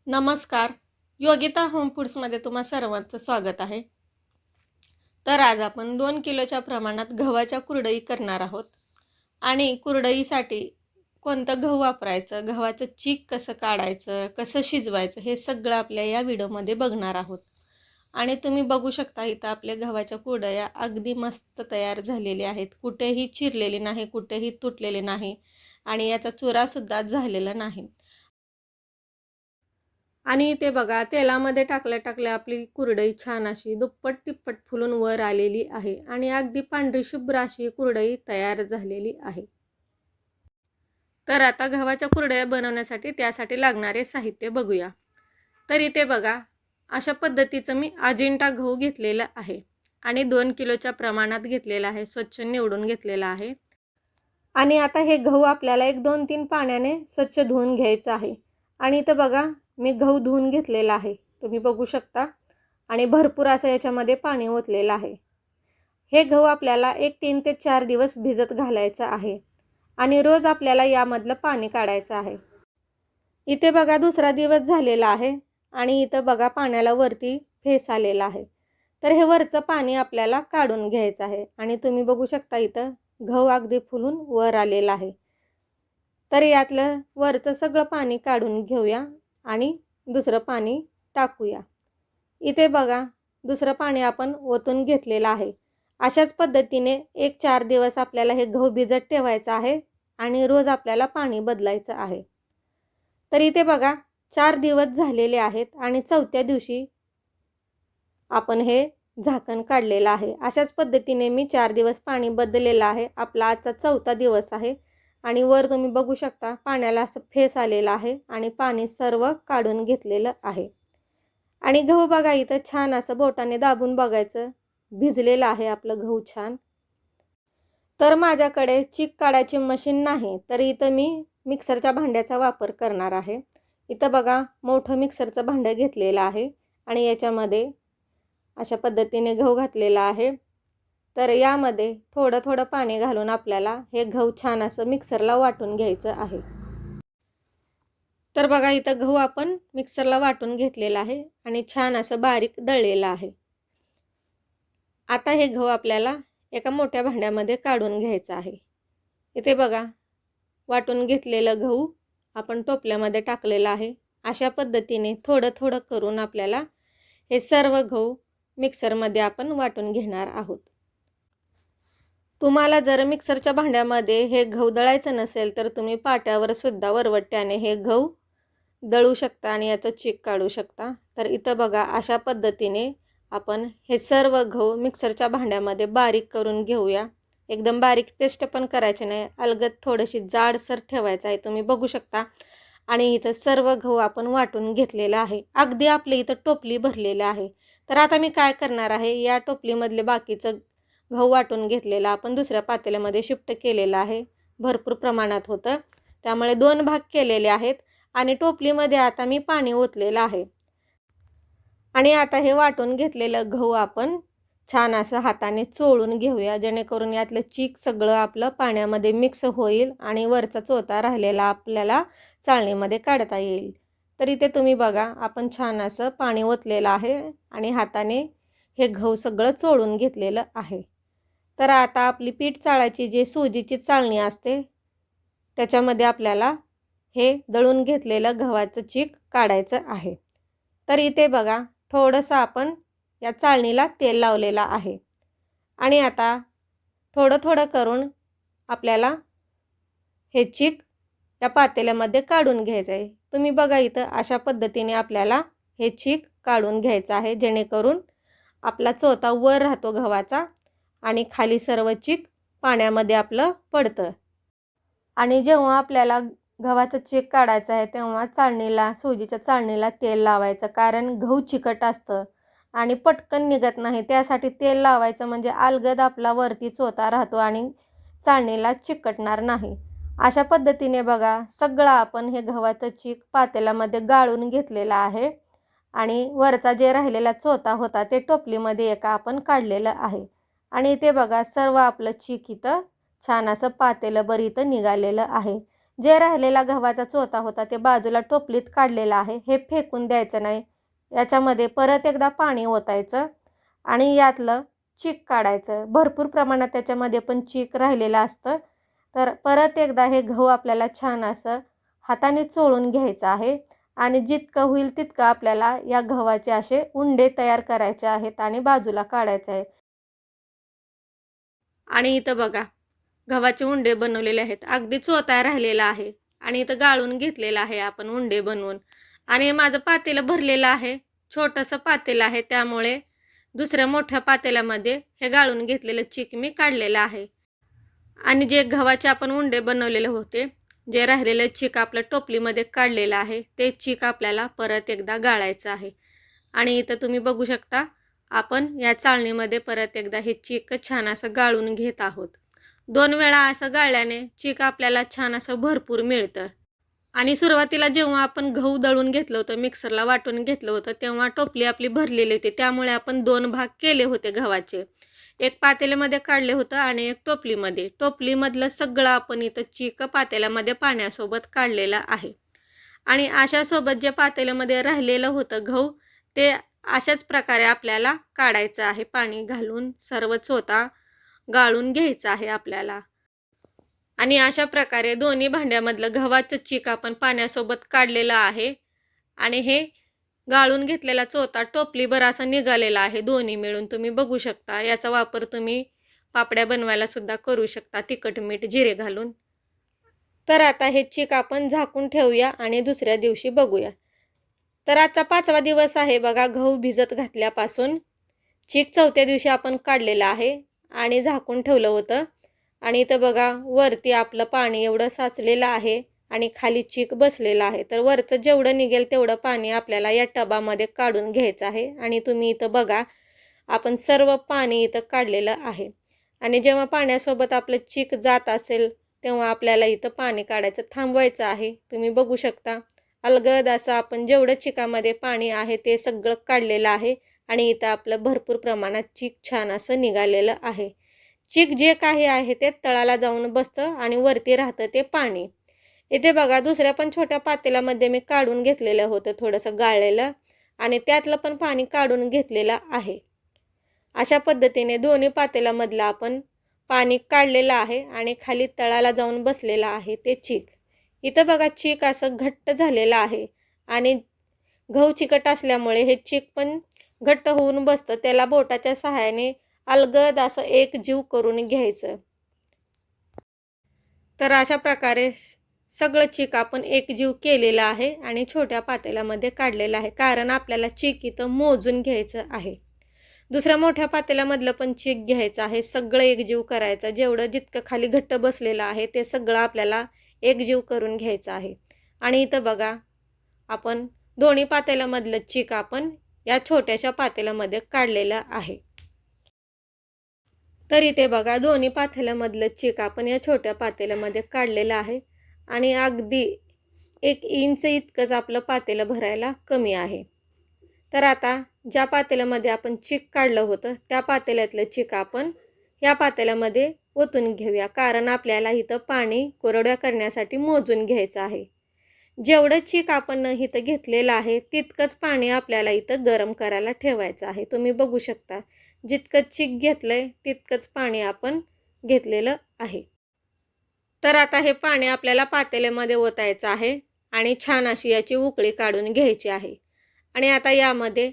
नमस्कार. योगिता होम फूड्समध्ये तुम्हा सर्वांचं स्वागत आहे. तर आज आपण 2 किलोच्या प्रमाणात गव्हाच्या कुरडई करणार आहोत. आणि कुरडईसाठी कोणतं गहू वापरायचं, गव्हाचं चीक कसं काढायचं, कसं शिजवायचं हे सगळं आपल्या या व्हिडिओमध्ये बघणार आहोत. आणि तुम्ही बघू शकता इथं आपल्या गव्हाच्या कुरडया अगदी मस्त तयार झालेल्या आहेत. कुठेही चिरलेली नाही, कुठेही तुटलेली नाही आणि याचा चुरासुद्धा झालेला नाही. आणि इथे बघा तेलामध्ये टाकल्या आपली कुरडई छान अशी दुप्पट तिप्पट फुलून वर आलेली आहे आणि अगदी पांढरी शुभ्र अशी कुरडई तयार झालेली आहे. तर आता गव्हाच्या कुरडया बनवण्यासाठी त्यासाठी लागणारे साहित्य बघूया. तर इथे बघा अशा पद्धतीचं मी अजिंठा गहू घेतलेला आहे आणि 2 किलोच्या प्रमाणात घेतलेला आहे. स्वच्छ निवडून घेतलेला आहे. आणि आता हे गहू आपल्याला 1-2-3 पाण्याने स्वच्छ धुवून घ्यायचं आहे. आणि इथं बघा मी गहू धुवून घेतलेला आहे, तुम्ही बघू शकता. आणि भरपूर असं याच्यामध्ये पाणी ओतलेलं आहे. हे गहू आपल्याला 3 ते 4 दिवस भिजत घालायचं आहे आणि रोज आपल्याला यामधलं पाणी काढायचं आहे. इथे बघा दुसरा दिवस झालेला आहे आणि इथं बघा पाण्याला वरती फेस आलेला आहे. तर हे वरचं पाणी आपल्याला काढून घ्यायचं आहे आणि तुम्ही बघू शकता इथं गहू अगदी फुलून वर आलेला आहे. तर यातलं वरचं सगळं पाणी काढून घेऊया आणि दुसरं पाणी टाकूया. इथे बघा दुसरं पाणी आपण ओतून घेतलेलं आहे. अशाच पद्धतीने 1-4 दिवस आपल्याला हे गहू भिजत ठेवायचं आहे आणि रोज आपल्याला पाणी बदलायचं आहे. तर इथे बघा 4 दिवस झालेले आहेत आणि 4थ्या दिवशी आपण हे झाकण काढलेलं आहे. अशाच पद्धतीने मी 4 दिवस पाणी बदललेलं आहे. आपला आजचा 4था दिवस आहे आणि वर तुम्ही बघू शकता पाण्याला असं फेस आलेला आहे आणि पाणी सर्व काढून घेतलेलं आहे. आणि गहू बघा इथं छान असं बोटाने दाबून बघायचं भिजलेलं आहे आपलं गहू छान. तर माझ्याकडे चीक काढायची मशीन नाही, तर इथं मी मिक्सरच्या भांड्याचा वापर करणार आहे. इथं बघा मोठं मिक्सरचं भांडं घेतलेलं आहे आणि याच्यामध्ये अशा पद्धतीने गहू घातलेला आहे. तर यामध्ये थोडं पाणी घालून आपल्याला हे गहू छान असं मिक्सरला वाटून घ्यायचं आहे. तर बघा इथं गहू आपण मिक्सरला वाटून घेतलेला आहे आणि छान असं बारीक दळलेलं आहे. आता हे गहू आपल्याला एका मोठ्या भांड्यामध्ये काढून घ्यायचं आहे. इथे बघा वाटून घेतलेलं गहू आपण टोपल्यामध्ये टाकलेलं आहे. अशा पद्धतीने थोडं करून आपल्याला हे सर्व गहू मिक्सरमध्ये आपण वाटून घेणार आहोत. तुम्हाला जर मिक्सरच्या भांड्यामध्ये हे गहू दळायचं नसेल तर तुम्ही पाट्यावर सुद्धा वरवट्याने हे गहू दळू शकता आणि याचं चीक काढू शकता. तर इथं बघा अशा पद्धतीने आपण हे सर्व गहू मिक्सरच्या भांड्यामध्ये बारीक करून घेऊया. एकदम बारीक पेस्ट पण करायची नाही, अलगद थोडीशी जाडसर ठेवायचं आहे, तुम्ही बघू शकता. आणि इथं सर्व गहू आपण वाटून घेतलेला आहे. अगदी आपले इथं टोपली भरलेलं आहे. तर आता मी काय करणार आहे, या टोपलीमधले बाकीचं गहू वाटून घेतलेला आपण दुसऱ्या पातेल्यामध्ये शिफ्ट केलेलं आहे. भरपूर प्रमाणात होतं, त्यामुळे 2 भाग केलेले आहेत आणि टोपलीमध्ये आता मी पाणी ओतलेलं आहे. आणि आता हे वाटून घेतलेलं गहू आपण छान असं हाताने चोळून घेऊया, जेणेकरून यातलं चीक सगळं आपलं पाण्यामध्ये मिक्स होईल आणि वरचा चोथा राहिलेला आपल्याला चाळणीमध्ये काढता येईल. तर इथे तुम्ही बघा आपण छान असं पाणी ओतलेलं आहे आणि हाताने हे गहू सगळं चोळून घेतलेलं आहे. तर आता आपली पीठ चाळायची जी सुजीची चाळणी असते त्याच्यामध्ये आपल्याला हे दळून घेतलेलं गव्हाचं चीक काढायचं आहे. तर इथे बघा थोडंसं आपण या चाळणीला तेल लावलेलं आहे आणि आता थोडं करून आपल्याला हे चीक या पातेल्यामध्ये काढून घ्यायचं आहे. तुम्ही बघा इथं अशा पद्धतीने आपल्याला हे चीक काढून घ्यायचं आहे, जेणेकरून आपला चोथा वर राहतो गव्हाचा आणि खाली सर्व चीक पाण्यामध्ये आपलं पडतं. आणि जेव्हा आपल्याला गव्हाचं चीक काढायचं आहे तेव्हा चाळणीला सुजीच्या चाळणीला तेल लावायचं, कारण गहू चिकट असतं आणि पटकन निघत नाही. त्यासाठी तेल लावायचं म्हणजे अलगद आपला वरती चोथा राहतो आणि चाळणीला चिकटणार नाही. अशा पद्धतीने बघा सगळं आपण हे गव्हाचं चीक पातेल्यामध्ये गाळून घेतलेलं आहे आणि वरचा जे राहिलेला चोथा होता ते टोपलीमध्ये एका आपण काढलेलं आहे. आणि ते बघा सर्व आपलं चीक इथं छान असं पातेलंभर इथं निघालेलं आहे. जे राहिलेला गव्हाचा चोथा होता ते बाजूला टोपलीत काढलेला आहे, हे फेकून द्यायचं नाही. याच्यामध्ये परत एकदा पाणी ओतायचं आणि यातलं चीक काढायचं. भरपूर प्रमाणात त्याच्यामध्ये पण चीक राहिलेलं असतं. तर परत एकदा हे गहू आपल्याला छान असं हाताने चोळून घ्यायचं आहे आणि जितकं होईल तितकं आपल्याला या गव्हाचे असे उंडे तयार करायचे आहेत आणि बाजूला काढायचं आहे. आणि इथं बघा गव्हाचे उंडे बनवलेले आहेत. अगदी चोथा राहिलेला आहे आणि इथं गाळून घेतलेलं आहे आपण उंडे बनवून. आणि माझं पातेलं भरलेलं आहे. छोटंसं पातेलं आहे, त्यामुळे दुसऱ्या मोठ्या पातेल्यामध्ये हे गाळून घेतलेलं चीक मी काढलेलं आहे. आणि जे गव्हाचे आपण उंडे बनवलेले होते, जे राहिलेलं चीक आपलं टोपलीमध्ये काढलेलं आहे, ते चीक आपल्याला परत एकदा गाळायचं आहे. आणि इथं तुम्ही बघू शकता आपण या चाळणीमध्ये परत एकदा हे चीक छान असं गाळून घेत आहोत. 2 वेळा असं गाळल्याने चीक आपल्याला छान असं भरपूर मिळतं. आणि सुरुवातीला जेव्हा आपण गहू दळून घेतलं होतं, मिक्सरला वाटून घेतलं होतं, तेव्हा टोपली आपली भरलेली होती. त्यामुळे आपण 2 भाग केले होते गव्हाचे. एक पातेल्यामध्ये काढले होतं आणि एक टोपलीमध्ये. टोपलीमधलं सगळं आपण इथं चीक पातेल्यामध्ये पाण्यासोबत काढलेलं आहे. आणि अशासोबत जे पातेल्यामध्ये राहिलेलं होतं गहू, ते अशाच प्रकारे आपल्याला काढायचं आहे. पाणी घालून सर्व चोथा गाळून घ्यायचा आहे आपल्याला. आणि अशा प्रकारे दोन्ही भांड्यामधलं गव्हाचं चीक आपण पाण्यासोबत काढलेलं आहे आणि हे गाळून घेतलेला चोथा टोपलीभर असा निघालेला आहे दोन्ही मिळून. तुम्ही बघू शकता. याचा वापर तुम्ही पापड्या बनवायला सुद्धा करू शकता, तिखट मीठ जिरे घालून. तर आता हे चीक आपण झाकून ठेवूया आणि दुसऱ्या दिवशी बघूया. तर आजचा 5वा दिवस आहे बघा गहू भिजत घातल्यापासून. चीक 4थ्या दिवशी आपण काढलेला आहे आणि झाकून ठेवलं होतं. आणि इथं बघा वरती आपलं पाणी एवढं साचलेलं आहे आणि खाली चीक बसलेला आहे. तर वरचं जेवढं निघेल तेवढं पाणी आपल्याला या टबामध्ये काढून घ्यायचं आहे. आणि तुम्ही इथं बघा आपण सर्व पाणी इथं काढलेलं आहे. आणि जेव्हा पाण्यासोबत आपलं चीक जात असेल तेव्हा आपल्याला इथं पाणी काढायचं थांबवायचं आहे. तुम्ही बघू शकता अलगद असं आपण जेवढं चिकामध्ये पाणी आहे ते सगळं काढलेलं आहे आणि इथं आपलं भरपूर प्रमाणात चीक छान असं निघालेलं आहे. चीक जे काही आहे ते तळाला जाऊन बसतं आणि वरती राहतं ते पाणी. इथे बघा दुसऱ्या पण छोट्या पातेल्यामध्ये मी काढून घेतलेलं होतं थोडंसं गाळलेलं आणि त्यातलं पण पाणी काढून घेतलेलं आहे. अशा पद्धतीने दोन्ही पातेल्यामधलं आपण पाणी काढलेलं आहे आणि खाली तळाला जाऊन बसलेलं आहे ते चीक. इथं बघा चीक असं घट्ट झालेलं आहे आणि गहू चिकट असल्यामुळे हे चीक पण घट्ट होऊन बसतं. त्याला बोटाच्या सहाय्याने अलगद असं एकजीव करून घ्यायचं. तर अशा प्रकारे सगळं चीक आपण एकजीव केलेलं आहे आणि छोट्या पातेल्यामध्ये काढलेलं आहे, कारण आपल्याला चीक इथं मोजून घ्यायचं आहे. दुसऱ्या मोठ्या पातेल्यामधलं पण चीक घ्यायचं आहे. सगळं एकजीव करायचं. जेवढं जितकं खाली घट्ट बसलेलं आहे ते सगळं आपल्याला एकजीव करून घ्यायचं आहे. आणि इथं बघा आपण दोन्ही पातेल्यामधलं चीक आपण या छोट्याशा पातेल्यामध्ये काढलेलं आहे. तर इथे बघा दोन्ही पातेल्यामधलं चीक आपण या छोट्या पातेल्यामध्ये काढलेलं आहे आणि अगदी 1 इंच इतकंच आपलं पातेलं भरायला कमी आहे. तर आता ज्या पातेल्यामध्ये आपण चीक काढलं होतं त्या पातेल्यातलं चीक आपण या पातेल्यामध्ये ओतून घेऊया, कारण आपल्याला इथं पाणी कोरड्या करण्यासाठी मोजून घ्यायचं आहे. जेवढं चीक आपण इथं घेतलेलं आहे तितकंच पाणी आपल्याला इथं गरम करायला ठेवायचं आहे. तुम्ही बघू शकता जितकं चीक घेतलंय तितकंच पाणी आपण घेतलेलं आहे. तर आता हे पाणी आपल्याला पातेल्यामध्ये ओतायचं आहे आणि छान अशी याची उकळी काढून घ्यायची आहे. आणि आता यामध्ये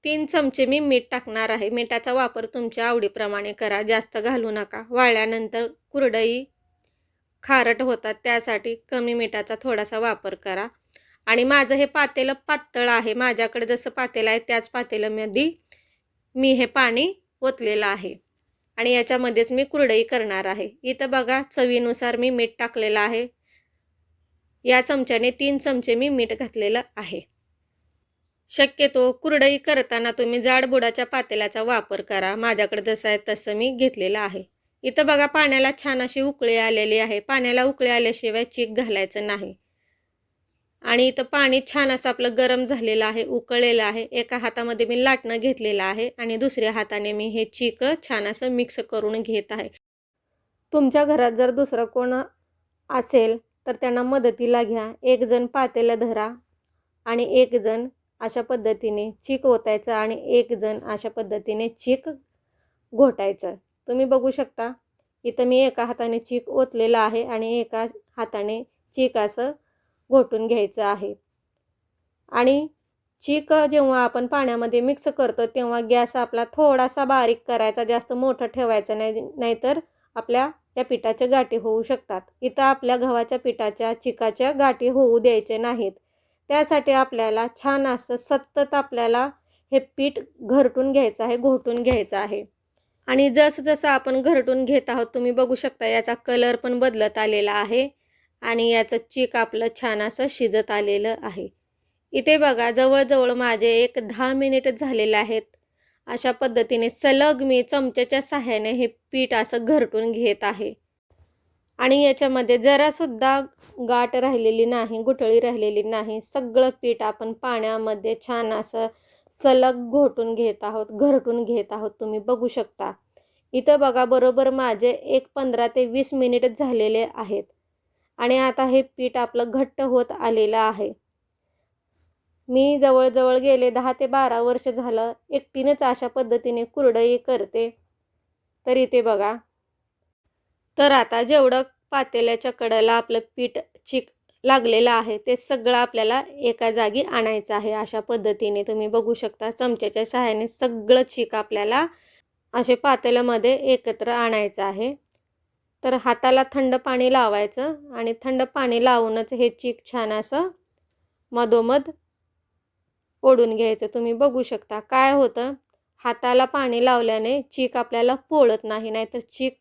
3 चमचे मी मीठ टाकणार आहे. मिठाचा वापर तुमच्या आवडीप्रमाणे करा, जास्त घालू नका. वाळल्यानंतर कुरडई खारट होतात, त्यासाठी कमी मिठाचा थोडासा वापर करा. आणि माझं हे पातेलं पातळ आहे. माझ्याकडे जसं पातेलं आहे त्याच पातेल्यामध्ये मी हे पाणी ओतलेलं आहे आणि याच्यामध्येच मी कुरडई करणार आहे. इथं बघा चवीनुसार मी मीठ टाकलेलं आहे. या चमच्याने 3 चमचे मी मीठ घातलेलं आहे. शक्यतो कुरडई करताना तुम्ही जाड बुडाच्या पातेल्याचा वापर करा. माझ्याकडे जसं आहे तसं मी घेतलेलं आहे. इथं बघा पाण्याला छान अशी उकळी आलेली आहे. पाण्याला उकळी आल्याशिवाय चीक घालायचं नाही. आणि इथं पाणी छान असं आपलं गरम झालेलं आहे, उकळलेलं आहे. एका हातामध्ये मी लाटणं घेतलेलं आहे आणि दुसऱ्या हाताने मी हे चीक छान असं मिक्स करून घेत आहे. तुमच्या घरात जर दुसरं कोण असेल तर त्यांना मदतीला घ्या. एक जण पातेलं धरा आणि एक जण अशा पद्धतीने चीक ओतायचं आणि एक जण अशा पद्धतीने चीक घोटायचं. तुम्ही बघू शकता इथं मी एका हाताने चीक ओतलेला आहे आणि एका हाताने चीक असं घोटून घ्यायचं आहे. आणि चीक जेव्हा आपण पाण्यामध्ये मिक्स करतो तेव्हा गॅस आपला थोडासा बारीक करायचा, जास्त मोठं ठेवायचं नाही, नाहीतर आपल्या या पिठाच्या गाठी होऊ शकतात. इथं आपल्या गव्हाच्या पिठाच्या चिकाच्या गाठी होऊ द्यायचे नाहीत. त्यासाठी आपल्याला छान असं सतत आपल्याला हे पीठ घरटून घ्यायचं आहे, घोटून घ्यायचं आहे. आणि जसं आपण घरटून घेत आहोत तुम्ही बघू शकता याचा कलर पण बदलत आलेला आहे आणि याचं चीक आपलं छान असं शिजत आलेलं आहे. इथे बघा जवळ माझे एक 10 मिनिट झालेले आहेत. अशा पद्धतीने सलग मी चमच्याच्या सहाय्याने हे पीठ असं घरटून घेत आहे. आणि याच्यामध्ये जरासुद्धा गाठ राहिलेली नाही, गुठळी राहिलेली नाही. सगळं पीठ आपण पाण्यामध्ये छान असं सलग घोटून घेत आहोत, घरटून घेत आहोत. तुम्ही बघू शकता. इथं बघा बरोबर माझे एक 15 ते 20 मिनिट झालेले आहेत. आणि आता हे पीठ आपलं घट्ट होत आलेलं आहे. मी जवळ गेले 10 ते 12 वर्ष झालं एकटीनेच अशा पद्धतीने कुरडई करते. तर इथे बघा. तर आता जेवढं पातेल्याच्या कडेला आपलं पीठ चीक लागलेलं आहे ते सगळं आपल्याला एका जागी आणायचं आहे. अशा पद्धतीने तुम्ही बघू शकता चमच्याच्या सहाय्याने सगळं चीक आपल्याला असे पातेल्यामध्ये एकत्र आणायचं आहे. तर हाताला थंड पाणी लावायचं आणि थंड पाणी लावूनच हे चीक छान असं मधोमध ओढून घ्यायचं. तुम्ही बघू शकता काय होतं, हाताला पाणी लावल्याने चीक आपल्याला पोळत नाही, नाहीतर चीक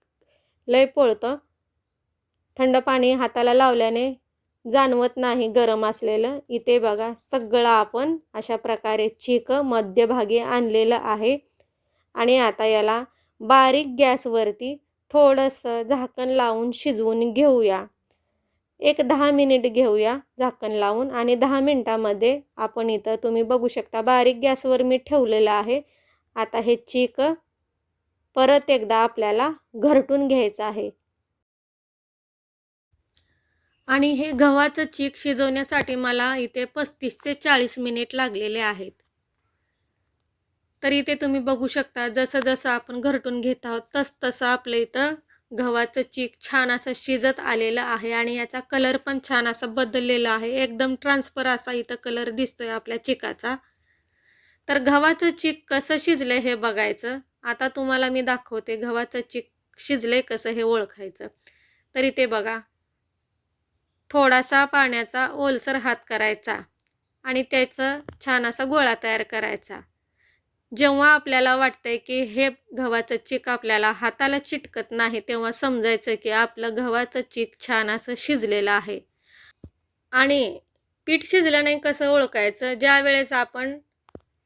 लय पोळतं. थंड पाणी हाताला लावल्याने जाणवत नाही गरम असलेलं. इथे बघा सगळं आपण अशा प्रकारे चीक मध्यभागी आणलेलं आहे. आणि आता याला बारीक गॅसवरती थोडंसं झाकण लावून शिजवून घेऊया. एक 10 मिनिट घेऊया झाकण लावून आणि 10 मिनिटामध्ये आपण इथं तुम्ही बघू शकता बारीक गॅसवर मी ठेवलेलं आहे. आता हे चीक परत एकदा आपल्याला घरटून घ्यायचं आहे. आणि हे गव्हाचं चीक शिजवण्यासाठी मला इथे 35 ते 40 मिनिट लागलेले आहेत. तर इथे तुम्ही बघू शकता जसं आपण घरटून घेत आहोत तसं आपलं इथं गव्हाचं चीक छान असं शिजत आलेलं आहे आणि याचा कलर पण छान असा बदललेला आहे. एकदम ट्रान्सफर असा इथं कलर दिसतोय आपल्या चिकाचा. तर गव्हाचं चीक कसं शिजलंय हे बघायचं. आता तुम्हाला मी दाखवते गव्हाचं चीक शिजलंय कसं हे ओळखायचं. तर इथे बघा थोडासा पाण्याचा ओलसर हात करायचा आणि त्याचा छान असा गोळा तयार करायचा. जेव्हा आपल्याला वाटतंय की हे गव्हाचं चीक आपल्याला हाताला चिटकत नाही तेव्हा समजायचं की आपलं गव्हाचं चीक छान असं शिजलेलं आहे. आणि पीठ शिजलं नाही कसं ओळखायचं, ज्या वेळेस आपण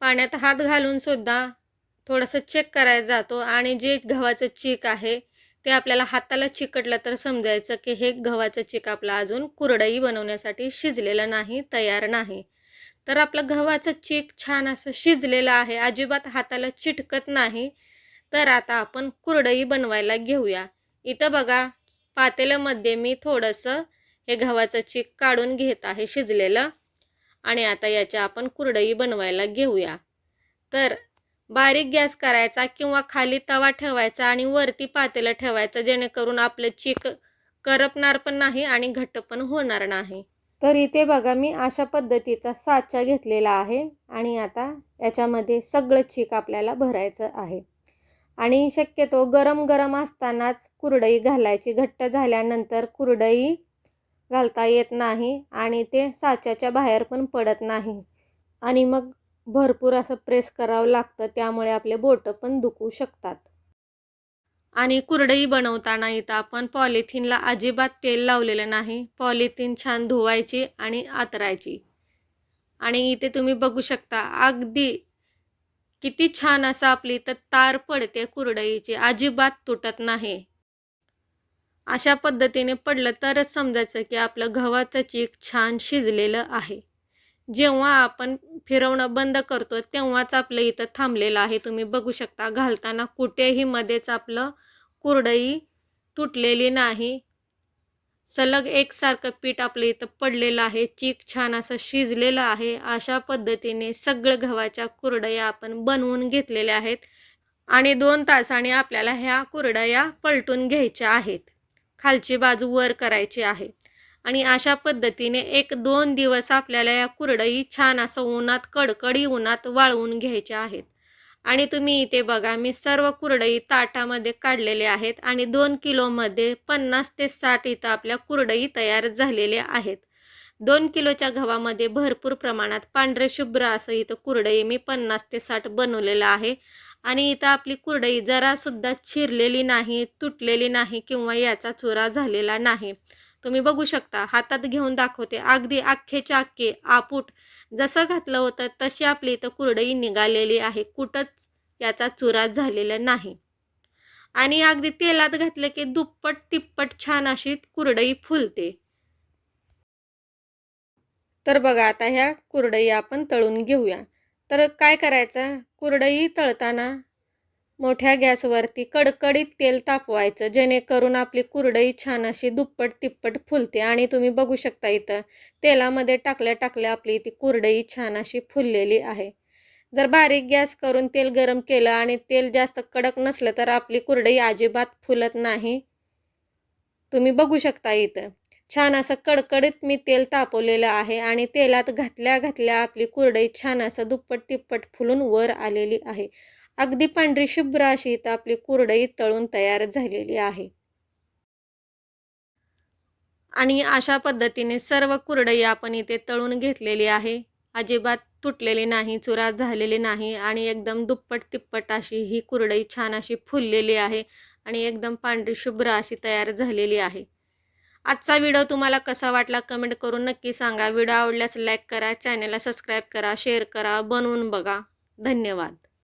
पाण्यात हात घालून सुद्धा थोडंसं चेक करायला जातो आणि जे गव्हाचं चीक आहे ते आपल्याला हाताला चिकटलं तर समजायचं की हे गव्हाचं चीक आपलं अजून कुरडई बनवण्यासाठी शिजलेलं नाही, तयार नाही. तर आपलं गव्हाचं चीक छान असं शिजलेलं आहे, अजिबात हाताला चिटकत नाही. तर आता आपण कुरडई बनवायला घेऊया. इथं बघा पातेल्यामध्ये मी थोडंसं हे गव्हाचं चीक काढून घेत आहे शिजलेलं आणि आता याच्या आपण कुरडई बनवायला घेऊया. तर बारीक गॅस करायचा किंवा खाली तवा ठेवायचा आणि वरती पातेलं ठेवायचं जेणेकरून आपलं चीक करपणार पण नाही आणि घट्ट पण होणार नाही. तर इथे बघा मी अशा पद्धतीचा साचा घेतलेला आहे आणि आता याच्यामध्ये सगळं चीक आपल्याला भरायचं आहे. आणि शक्यतो गरम असतानाच कुरडई घालायची. घट्ट झाल्यानंतर कुरडई घालता येत नाही आणि ते साच्याच्या बाहेर पण पडत नाही आणि मग भरपूर असं प्रेस करावं लागतं, त्यामुळे आपले बोटं पण दुखू शकतात. आणि कुरडई बनवताना इथं आपण पॉलिथिनला अजिबात तेल लावलेलं नाही. पॉलिथिन छान धुवायची आणि आतरायची. आणि इथे तुम्ही बघू शकता अगदी किती छान असं आपली इथं तार पडते कुरडईची, अजिबात तुटत नाही. अशा पद्धतीने पडलं तरच समजायचं की आपलं गव्हाचं चीक छान शिजलेलं आहे. जेव्हा आपण फिरवणं बंद करतो तेव्हाच आपलं इथं थांबलेलं आहे. तुम्ही बघू शकता घालताना कुठेही मध्येच आपलं कुरडई तुटलेली नाही सलग एकसारखं पीठ आपलं इथं पडलेलं आहे. चीक छान असं शिजलेलं आहे. अशा पद्धतीने सगळं गव्हाच्या कुरडया आपण बनवून घेतलेल्या आहेत आणि 2 तासांनी आपल्याला ह्या कुरडया पलटून घ्यायच्या आहेत. खालची बाजू वर करायची आहे आणि अशा पद्धतीने 1-2 दिवस आपल्याला या कुरडई छान असं उन्हात, कडकडी उन्हात वाळवून घ्यायच्या आहेत. आणि तुम्ही इथे बघा, मी सर्व कुरडई ताटामध्ये काढलेले आहेत आणि 2 किलोमध्ये 50 ते 60 इथं आपल्या कुरडई तयार झालेल्या आहेत. 2 किलोच्या गव्हामध्ये भरपूर प्रमाणात पांढरे शुभ्र असं इथं कुरडई मी 50 ते 60 बनवलेलं आहे आणि इथं आपली कुरडई जरासुद्धा चिरलेली नाही, तुटलेली नाही किंवा याचा चुरा झालेला नाही. तुम्ही बघू शकता, हातात घेऊन दाखवते. अगदी अख्खेच्या अख्खे आपूट जसं घातलं होतं तशी आपली इथं कुरडई निघालेली आहे. कुठंच याचा चुरा झालेला नाही आणि अगदी तेलात घातलं की दुप्पट-तिप्पट छान अशी कुरडई फुलते. तर बघा, आता ह्या कुरडई आपण तळून घेऊया. तर काय करायचं, कुरडई तळताना मोठ्या गॅसवरती कडकडीत तेल तापवायचं, जेणेकरून आपली कुरडई छान अशी दुप्पट-तिप्पट फुलते आणि तुम्ही बघू शकता इथं तेलामध्ये टाकल्या आपली ती कुरडई छान अशी फुललेली आहे. जर बारीक गॅस करून तेल गरम केलं आणि तेल जास्त कडक नसलं तर आपली कुरडई अजिबात फुलत नाही. तुम्ही बघू शकता इथं छान असं कडकडीत मी तेल तापवलेलं आहे आणि तेलात घातल्या आपली कुरडई छान असं दुप्पट-तिप्पट फुलून वर आलेली आहे. अगदी पांढरी शुभ्र अशी इथं आपली कुरडई तळून तयार झालेली आहे. आणि अशा पद्धतीने सर्व कुरडई आपण इथे तळून घेतलेली आहे. अजिबात तुटलेली नाही, चुरा झालेली नाही आणि एकदम दुप्पट-तिप्पट अशी ही कुरडई छान अशी फुललेली आहे आणि एकदम पांढरी शुभ्र अशी तयार झालेली आहे. आजचा व्हिडिओ तुम्हाला कसा वाटला कमेंट करून नक्की सांगा. व्हिडिओ आवडल्यास लाईक करा, चॅनलला सबस्क्राईब करा, शेअर करा, बनवून बघा. धन्यवाद.